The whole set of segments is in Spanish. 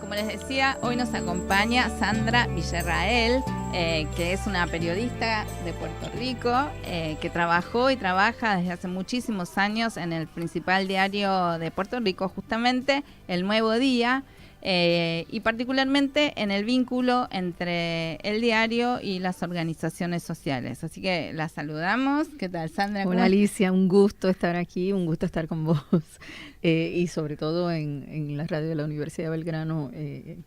Como les decía, hoy nos acompaña Sandra Villarrael, que es una periodista de Puerto Rico, que trabajó y trabaja desde hace muchísimos años en el principal diario de Puerto Rico, justamente El Nuevo Día, y particularmente en el vínculo entre el diario y las organizaciones sociales. Así que la saludamos. ¿Qué tal, Sandra? Hola, Alicia, un gusto estar aquí, un gusto estar con vos, y sobre todo en la radio de la Universidad de Belgrano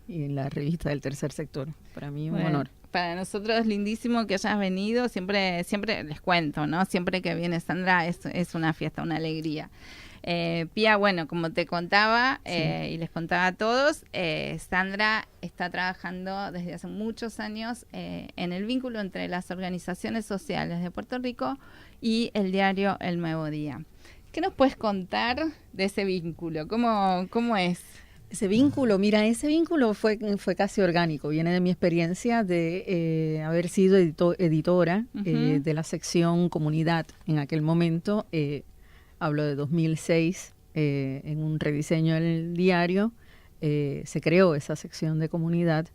y en la revista del Tercer Sector. Para mí un honor. Para nosotros es lindísimo que hayas venido. Siempre les cuento, ¿no? Siempre que viene Sandra es una fiesta, una alegría. Pía, bueno, como te contaba y les contaba a todos, Sandra está trabajando desde hace muchos años en el vínculo entre las organizaciones sociales de Puerto Rico y el diario El Nuevo Día. ¿Qué nos puedes contar de ese vínculo? ¿Cómo es? Ese vínculo, mira, ese vínculo fue casi orgánico. Viene de mi experiencia de haber sido editora de la sección Comunidad en aquel momento. Hablo de 2006, en un rediseño del diario, se creó esa sección de Comunidad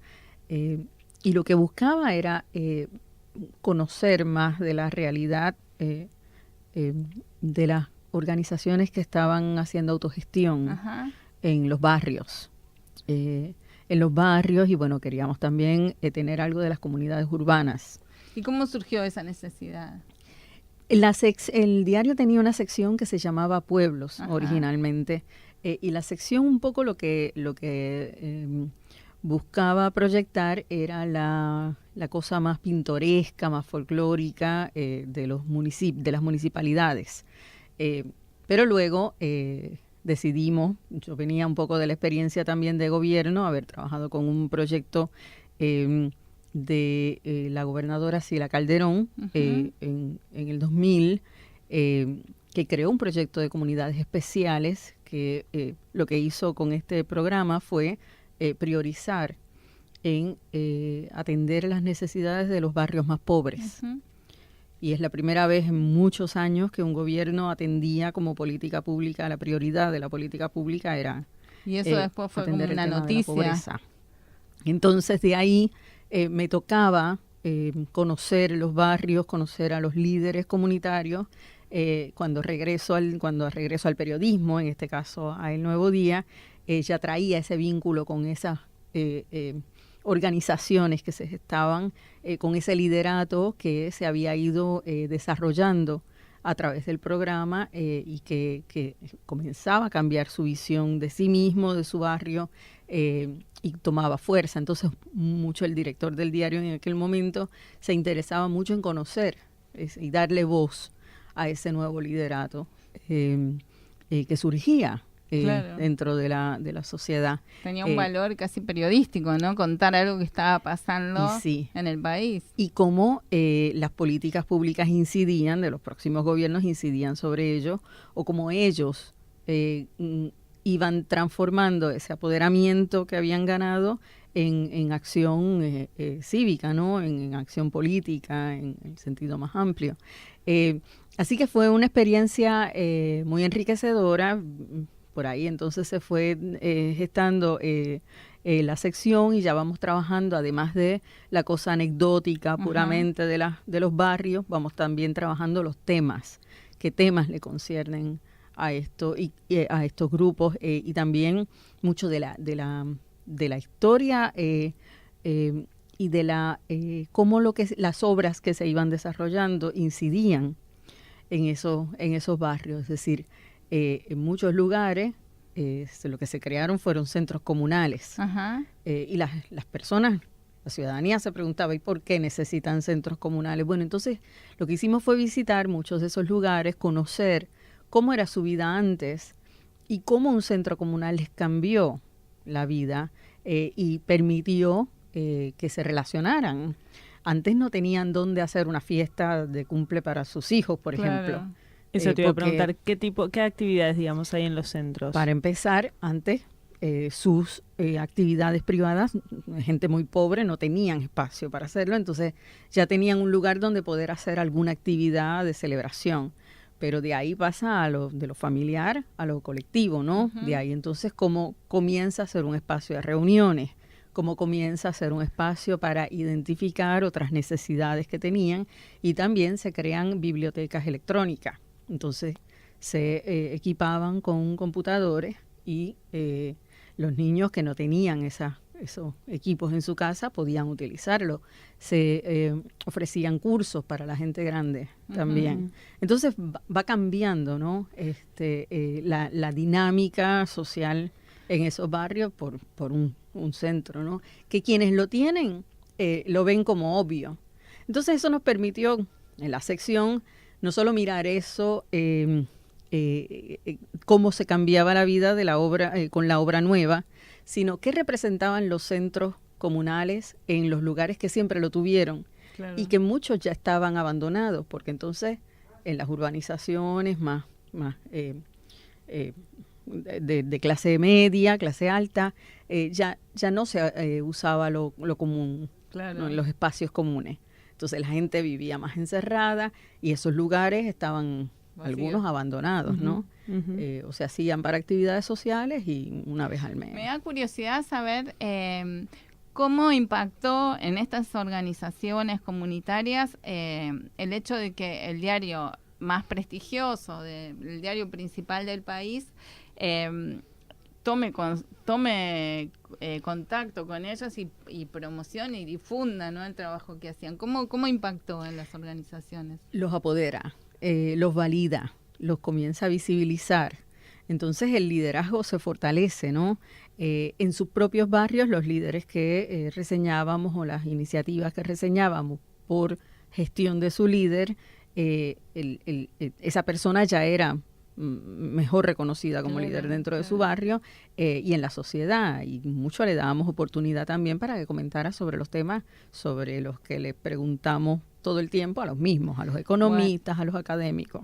y lo que buscaba era conocer más de la realidad de las organizaciones que estaban haciendo autogestión en los barrios. Y bueno, queríamos también tener algo de las comunidades urbanas. ¿Y cómo surgió esa necesidad? El diario tenía una sección que se llamaba Pueblos originalmente, y la sección un poco lo que buscaba proyectar era la cosa más pintoresca, más folclórica de las municipalidades. Pero luego decidimos, yo venía un poco de la experiencia también de gobierno, haber trabajado con un proyecto de la gobernadora Sila Calderón en el 2000, que creó un proyecto de comunidades especiales que lo que hizo con este programa fue priorizar en atender las necesidades de los barrios más pobres. Y es la primera vez en muchos años que un gobierno atendía como política pública, la prioridad de la política pública era y eso después fue como una noticia. Entonces de ahí me tocaba conocer los barrios, conocer a los líderes comunitarios. Cuando regreso al periodismo, en este caso a El Nuevo Día, ya traía ese vínculo con esas organizaciones que se estaban, con ese liderato que se había ido desarrollando a través del programa y que comenzaba a cambiar su visión de sí mismo, de su barrio, y tomaba fuerza. Entonces, mucho el director del diario en aquel momento se interesaba mucho en conocer y darle voz a ese nuevo liderato que surgía dentro de la sociedad. Tenía un valor casi periodístico, ¿no? Contar algo que estaba pasando en el país. Y cómo las políticas públicas incidían, de los próximos gobiernos incidían sobre ello, o cómo ellos iban transformando ese apoderamiento que habían ganado en acción cívica, ¿no? En acción política, en el sentido más amplio. Así que fue una experiencia muy enriquecedora. Por ahí entonces se fue gestando la sección y ya vamos trabajando, además de la cosa anecdótica puramente de los barrios, vamos también trabajando los temas, qué temas le conciernen a esto y a estos grupos, y también mucho de la historia y de cómo las obras que se iban desarrollando incidían en esos barrios. Es decir, en muchos lugares lo que se crearon fueron centros comunales. Y las personas, la ciudadanía se preguntaba, ¿y por qué necesitan centros comunales? Bueno, entonces lo que hicimos fue visitar muchos de esos lugares, conocer cómo era su vida antes y cómo un centro comunal les cambió la vida y permitió que se relacionaran. Antes no tenían dónde hacer una fiesta de cumple para sus hijos, por ejemplo. Eso te iba a preguntar, ¿qué actividades, digamos, hay en los centros? Para empezar, antes sus actividades privadas, gente muy pobre, no tenían espacio para hacerlo, entonces ya tenían un lugar donde poder hacer alguna actividad de celebración. pero de ahí pasa de lo familiar a lo colectivo, ¿no? De ahí entonces cómo comienza a ser un espacio de reuniones, cómo comienza a ser un espacio para identificar otras necesidades que tenían, y también se crean bibliotecas electrónicas. Entonces se equipaban con computadores y los niños que no tenían esos equipos en su casa podían utilizarlo. Se ofrecían cursos para la gente grande también. Entonces va cambiando, ¿no? La dinámica social en esos barrios por un centro, ¿no? Que quienes lo tienen lo ven como obvio. Entonces eso nos permitió en la sección no solo mirar eso, cómo se cambiaba la vida de la obra con la obra nueva, sino qué representaban los centros comunales en los lugares que siempre lo tuvieron, claro, y que muchos ya estaban abandonados, porque entonces en las urbanizaciones más de clase media, clase alta, ya no se usaba lo común, claro, ¿no? En los espacios comunes. Entonces la gente vivía más encerrada y esos lugares estaban algunos abandonados, ¿no? O se hacían para actividades sociales y una vez al mes. Me da curiosidad saber cómo impactó en estas organizaciones comunitarias el hecho de que el diario más prestigioso, el diario principal del país, tome contacto con ellos y promocione y difunda, ¿no?, el trabajo que hacían. ¿Cómo impactó en las organizaciones? Los apodera, los valida, los comienza a visibilizar. Entonces el liderazgo se fortalece, ¿no? En sus propios barrios, los líderes que reseñábamos o las iniciativas que reseñábamos por gestión de su líder, esa persona ya era mejor reconocida como líder dentro de su barrio y en la sociedad, y mucho le dábamos oportunidad también para que comentara sobre los temas sobre los que le preguntamos todo el tiempo a los mismos, a los economistas, a los académicos.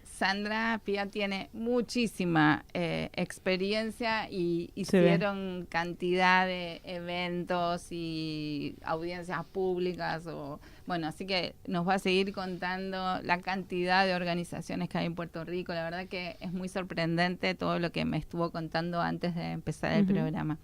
Sandra Pía tiene muchísima experiencia y hicieron cantidad de eventos y audiencias públicas, así que nos va a seguir contando la cantidad de organizaciones que hay en Puerto Rico. La verdad que es muy sorprendente todo lo que me estuvo contando antes de empezar el programa.